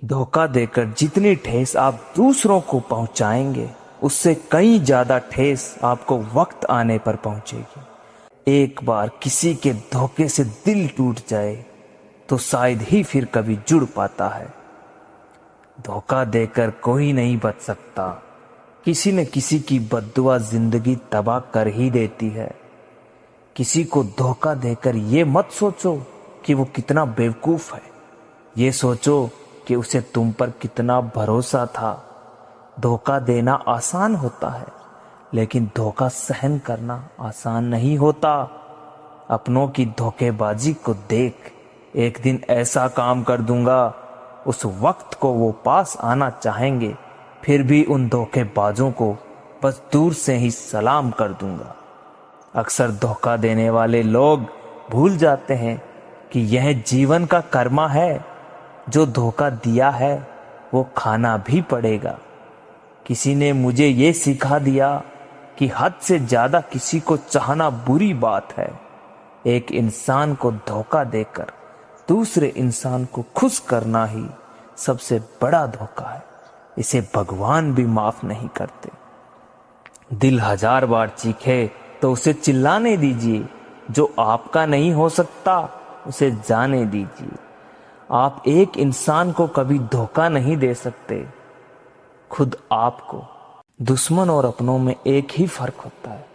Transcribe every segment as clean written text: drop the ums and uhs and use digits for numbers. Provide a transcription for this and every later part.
धोखा देकर जितनी ठेस आप दूसरों को पहुंचाएंगे, उससे कई ज्यादा ठेस आपको वक्त आने पर पहुंचेगी। एक बार किसी के धोखे से दिल टूट जाए तो शायद ही फिर कभी जुड़ पाता है। धोखा देकर कोई नहीं बच सकता। किसी न किसी की बद्दुआ जिंदगी तबाह कर ही देती है। किसी को धोखा देकर ये मत सोचो कि वो कितना बेवकूफ है, ये सोचो कि उसे तुम पर कितना भरोसा था। धोखा देना आसान होता है, लेकिन धोखा सहन करना आसान नहीं होता। अपनों की धोखेबाजी को देख, एक दिन ऐसा काम कर दूंगा, उस वक्त को वो पास आना चाहेंगे, फिर भी उन धोखेबाजों को बस दूर से ही सलाम कर दूंगा। अक्सर धोखा देने वाले लोग भूल जाते हैं कि यह जीवन का कर्मा है। जो धोखा दिया है वो खाना भी पड़ेगा। किसी ने मुझे ये सिखा दिया कि हद से ज्यादा किसी को चाहना बुरी बात है। एक इंसान को धोखा देकर दूसरे इंसान को खुश करना ही सबसे बड़ा धोखा है। इसे भगवान भी माफ नहीं करते। दिल 1000 बार चीखे तो उसे चिल्लाने दीजिए। जो आपका नहीं हो सकता उसे जाने दीजिए। आप एक इंसान को कभी धोखा नहीं दे सकते, खुद आपको। दुश्मन और अपनों में एक ही फर्क होता है।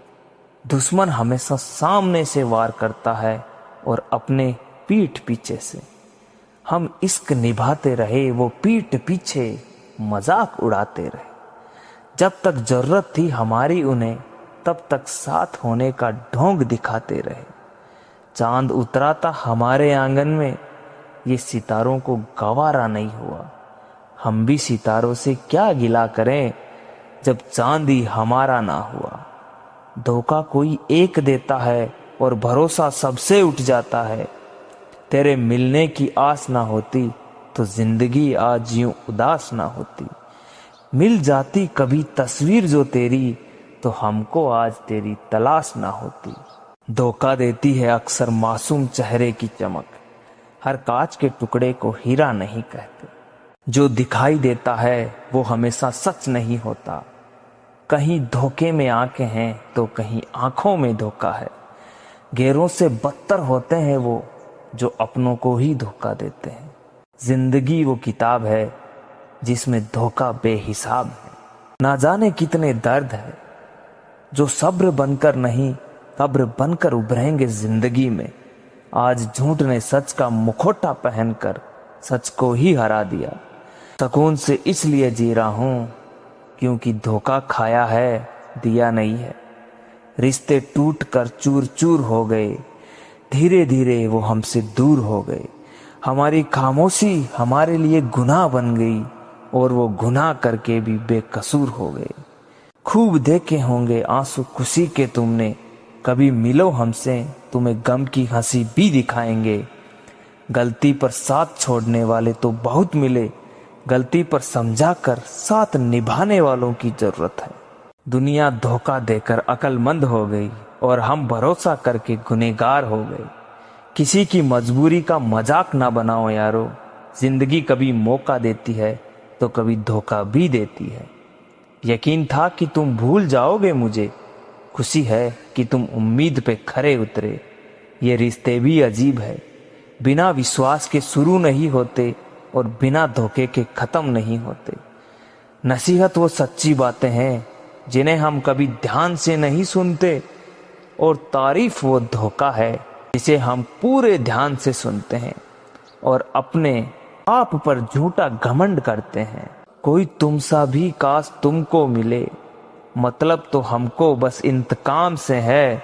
दुश्मन हमेशा सामने से वार करता है और अपने पीठ पीछे से। हम इश्क निभाते रहे, वो पीठ पीछे मजाक उड़ाते रहे। जब तक जरूरत थी हमारी उन्हें, तब तक साथ होने का ढोंग दिखाते रहे। चांद उतरा था हमारे आंगन में, ये सितारों को गवारा नहीं हुआ। हम भी सितारों से क्या गिला करें जब चांद ही हमारा ना हुआ। धोखा कोई एक देता है और भरोसा सबसे उठ जाता है। तेरे मिलने की आस ना होती तो जिंदगी आज यूं उदास ना होती। मिल जाती कभी तस्वीर जो तेरी, तो हमको आज तेरी तलाश ना होती। धोखा देती है अक्सर मासूम चेहरे की चमक। हर कांच के टुकड़े को हीरा नहीं कहते। जो दिखाई देता है वो हमेशा सच नहीं होता। कहीं धोखे में आंखें हैं तो कहीं आंखों में धोखा है। गैरों से बदतर होते हैं वो जो अपनों को ही धोखा देते हैं। जिंदगी वो किताब है जिसमें धोखा बेहिसाब है। ना जाने कितने दर्द है जो सब्र बनकर नहीं, कब्र बनकर उभरेंगे जिंदगी में। आज झूठ ने सच का मुखौटा पहनकर सच को ही हरा दिया। सुकून से इसलिए जी रहा हूं क्योंकि धोखा खाया है, दिया नहीं है। रिश्ते टूट कर चूर चूर हो गए, धीरे धीरे वो हमसे दूर हो गए। हमारी खामोशी हमारे लिए गुनाह बन गई और वो गुनाह करके भी बेकसूर हो गए। खूब देखे होंगे आंसू खुशी के तुमने, कभी मिलो हमसे तुम्हें गम की हंसी भी दिखाएंगे। गलती पर साथ छोड़ने वाले तो बहुत मिले, गलती पर समझा कर साथ निभाने वालों की जरूरत है। दुनिया धोखा देकर अक्लमंद हो गई और हम भरोसा करके गुनहगार हो गए। किसी की मजबूरी का मजाक ना बनाओ यारो। जिंदगी कभी मौका देती है तो कभी धोखा भी देती है। यकीन था कि तुम भूल जाओगे मुझे, खुशी है कि तुम उम्मीद पे खरे उतरे। ये रिश्ते भी अजीब है, बिना विश्वास के शुरू नहीं होते और बिना धोखे के खत्म नहीं होते। नसीहत वो सच्ची बातें हैं जिन्हें हम कभी ध्यान से नहीं सुनते, और तारीफ वो धोखा है जिसे हम पूरे ध्यान से सुनते हैं और अपने आप पर झूठा घमंड करते हैं। कोई तुमसा भी काश तुमको मिले, मतलब तो हमको बस इंतकाम से है।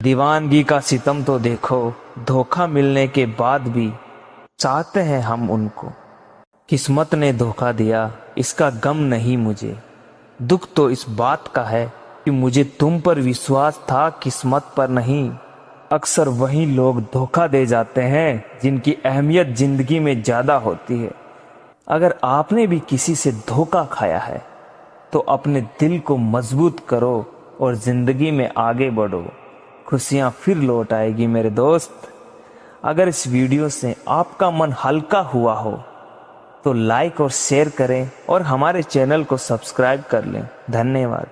दीवानगी का सितम तो देखो, धोखा मिलने के बाद भी चाहते हैं हम उनको। किस्मत ने धोखा दिया, इसका गम नहीं मुझे। दुख तो इस बात का है कि मुझे तुम पर विश्वास था, किस्मत पर नहीं। अक्सर वही लोग धोखा दे जाते हैं जिनकी अहमियत जिंदगी में ज्यादा होती है। अगर आपने भी किसी से धोखा खाया है तो अपने दिल को मजबूत करो और जिंदगी में आगे बढ़ो। खुशियां फिर लौट आएगी मेरे दोस्त। अगर इस वीडियो से आपका मन हल्का हुआ हो तो लाइक और शेयर करें और हमारे चैनल को सब्सक्राइब कर लें। धन्यवाद।